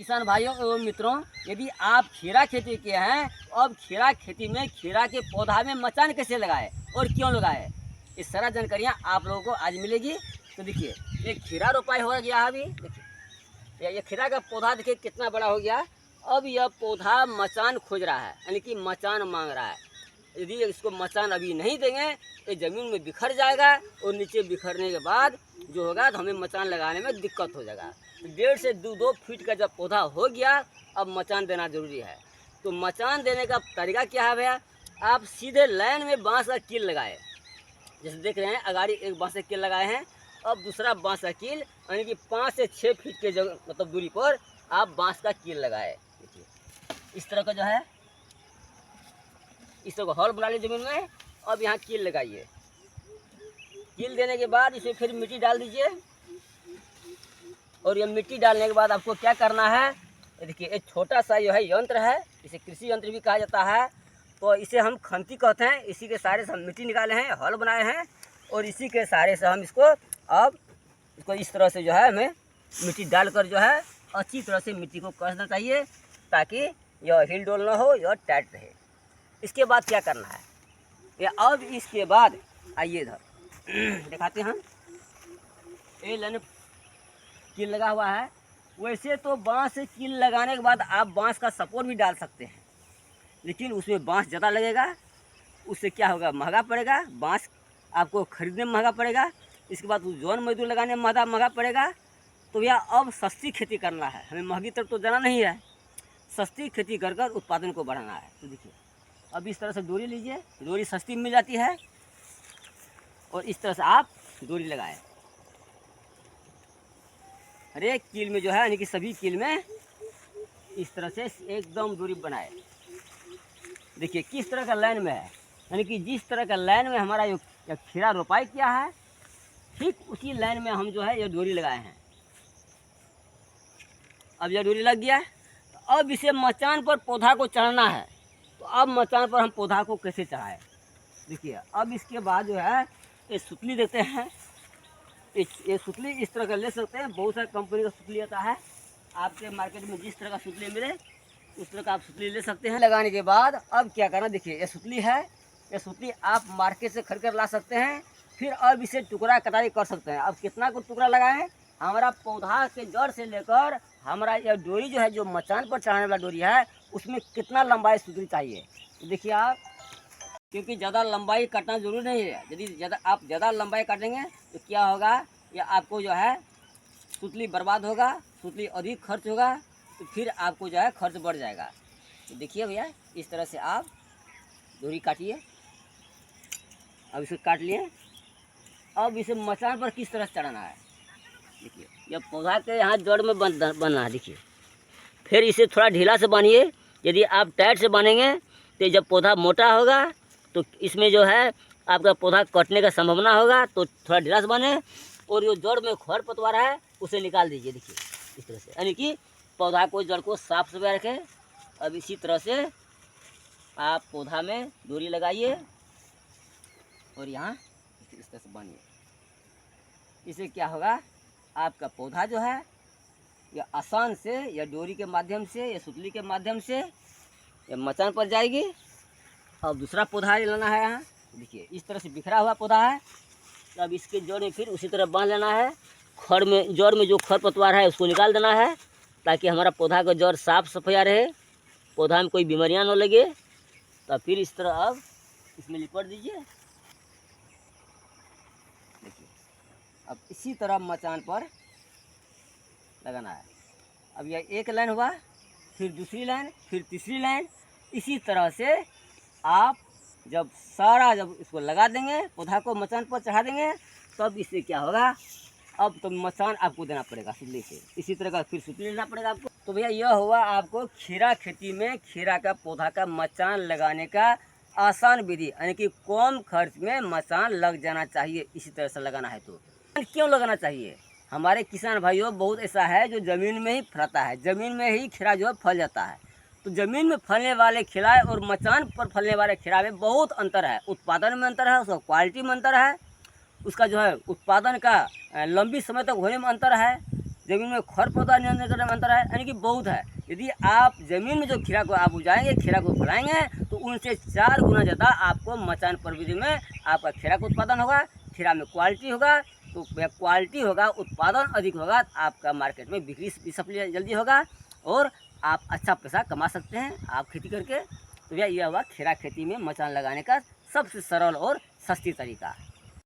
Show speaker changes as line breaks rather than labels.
किसान भाइयों एवं मित्रों, यदि आप खीरा खेती किए हैं तो अब खीरा खेती में खीरा के पौधा में मचान कैसे लगाए और क्यों लगाए, ये सारा जानकारियाँ आप लोगों को आज मिलेगी। तो देखिए, ये खीरा रोपाई हो गया है। अभी देखिए ये खीरा का पौधा देखिए कितना बड़ा हो गया। अब यह पौधा मचान खोज रहा है, यानी कि मचान मांग रहा है। यदि इसको मचान अभी नहीं देंगे तो ज़मीन में बिखर जाएगा और नीचे बिखरने के बाद जो होगा तो हमें मचान लगाने में दिक्कत हो जाएगा। तो 1.5 से 2 फीट का जब पौधा हो गया, अब मचान देना ज़रूरी है। तो मचान देने का तरीका क्या है भैया, आप सीधे लाइन में बांस का कील लगाए। जैसे देख रहे हैं अगाड़ी एक बांस का कील लगाए हैं, अब दूसरा बांस का कील यानी कि 5 से 6 फीट के जगह मतलब दूरी पर आप बांस का कील लगाए। देखिए इस तरह का जो है, इस तरह को हॉल बना लीजिए ज़मीन में। अब यहाँ कील लगाइए। कील देने के बाद इसे फिर मिट्टी डाल दीजिए। और ये मिट्टी डालने के बाद आपको क्या करना है, ये देखिए एक छोटा सा जो है यंत्र है, इसे कृषि यंत्र भी कहा जाता है। तो इसे हम खंती कहते हैं। इसी के सहारे से हम मिट्टी निकाले हैं, हल बनाए हैं और इसी के सहारे से हम इसको अब इसको इस तरह से जो है हमें मिट्टी डालकर जो है अच्छी तरह से मिट्टी को कसना चाहिए ताकि यह हिल डोल ना हो, यह टाइट रहे। इसके बाद क्या करना है, ये अब इसके बाद आइए इधर दिखाते हैं। ये लाइन कील लगा हुआ है। वैसे तो बांस से कील लगाने के बाद आप बांस का सपोर्ट भी डाल सकते हैं, लेकिन उसमें बांस ज़्यादा लगेगा। उससे क्या होगा, महंगा पड़ेगा, बांस आपको खरीदने में महंगा पड़ेगा। इसके बाद जौन मजदूर लगाने में महंगा पड़ेगा। तो भैया अब सस्ती खेती करना है, हमें महंगी तरफ तो जाना नहीं है, सस्ती खेती कर कर उत्पादन को बढ़ाना है। तो देखिए अब इस तरह से डोरी लीजिए, डोरी सस्ती मिल जाती है और इस तरह से आप डोरी लगाएं। हर एक कील में जो है यानी कि सभी कील में इस तरह से एकदम दूरी बनाए। देखिए किस तरह का लाइन में है, यानी कि जिस तरह का लाइन में हमारा ये खीरा रोपाई किया है, ठीक उसी लाइन में हम जो है ये डोरी लगाए हैं। अब यह डोरी लग गया है। तो अब इसे मचान पर पौधा को चढ़ना है। तो अब मचान पर हम पौधा को कैसे चढ़ाएं, देखिए अब इसके बाद जो है ये सुतली देते हैं। ये सुतली इस तरह का ले सकते हैं, बहुत सारी कंपनी का सुतली आता है। आपके मार्केट में जिस तरह का सुतली मिले उस तरह का आप सुतली ले सकते हैं। लगाने के बाद अब क्या करना, देखिए ये सुतली है, ये सुतली आप मार्केट से खरीद कर ला सकते हैं। फिर अब इसे टुकड़ा कटाई कर सकते हैं। अब कितना को टुकड़ा लगाएं, हमारा पौधा के जड़ से लेकर हमारा यह डोरी जो है, जो मचान पर चढ़ाने वाला डोरी है, उसमें कितना लंबाई सुतली चाहिए। तो देखिए आप, क्योंकि ज़्यादा लंबाई काटना जरूरी नहीं है। यदि आप ज़्यादा लंबाई काटेंगे तो क्या होगा, या आपको जो है सुतली बर्बाद होगा, सुतली अधिक खर्च होगा, तो फिर आपको जो है खर्च बढ़ जाएगा। तो देखिए भैया इस तरह से आप डोरी काटिए। अब इसे काट लिए। अब इसे मचान पर किस तरह से चढ़ाना है, देखिए यह पौधा के यहाँ जड़ में बनना है। देखिए फिर इसे थोड़ा ढीला से बांधिए। यदि आप टाइट से बांधेंगे तो जब पौधा मोटा होगा तो इसमें जो है आपका पौधा कटने का संभावना होगा। तो थोड़ा ढीला से बांधें और जो जड़ में खरपतवार है उसे निकाल दीजिए। देखिए इस तरह से, यानी कि पौधा को जड़ को साफ सुथरा रखें। अब इसी तरह से आप पौधा में डोरी लगाइए और यहाँ इस तरह से बांधिए। इससे क्या होगा, आपका पौधा जो है यह आसान से या डोरी के माध्यम से या सुतली के माध्यम से या मचान पर जाएगी। अब दूसरा पौधा लेना है। यहाँ देखिए इस तरह से बिखरा हुआ पौधा है। तो अब इसके जड़ में फिर उसी तरह बांध लेना है। खड़ में जड़ में जो खरपतवार है उसको निकाल देना है ताकि हमारा पौधा का जड़ साफ सफाया रहे, पौधा में कोई बीमारियां न लगे। तो फिर इस तरह अब इसमें लिपट दीजिए। देखिए अब इसी तरह मचान पर लगाना है। अब यह एक लाइन हुआ, फिर दूसरी लाइन, फिर तीसरी लाइन। इसी तरह से आप जब इसको लगा देंगे, पौधा को मचान पर चढ़ा देंगे, तब इससे क्या होगा, अब तो मचान आपको देना पड़ेगा सुतली से। इसी तरह का फिर सुतली लेना पड़ेगा आपको। तो भैया यह हुआ आपको खीरा खेती में खीरा का पौधा का मचान लगाने का आसान विधि, यानी कि कम खर्च में मचान लग जाना चाहिए। इसी तरह से लगाना है तो क्यों लगाना चाहिए, हमारे किसान भाइयों बहुत ऐसा है जो ज़मीन में ही फलता है, ज़मीन में ही खीरा जो है फल जाता है। तो ज़मीन में फलने वाले खीरा और मचान पर फलने वाले खीरा में बहुत अंतर है। उत्पादन में अंतर है, उसका क्वालिटी में अंतर है, उसका जो है उत्पादन का लंबी समय तक होने में अंतर है। ज़मीन में खरपतवार नियंत्रण करने में अंतर है, यानी कि बहुत है। यदि आप ज़मीन में जो खीरा को आप उगाएंगे, खीरा को फैलाएंगे, तो उनसे 4 गुना ज़्यादा आपको मचान प्रविधि में आपका खीरा का उत्पादन होगा। खीरा में क्वालिटी होगा, तो क्वालिटी होगा, उत्पादन अधिक होगा, आपका मार्केट में बिक्री भी सप्लाई जल्दी होगा और आप अच्छा पैसा कमा सकते हैं आप खेती करके। तो भैया यह हुआ खीरा खेती में मचान लगाने का सबसे सरल और सस्ती तरीका।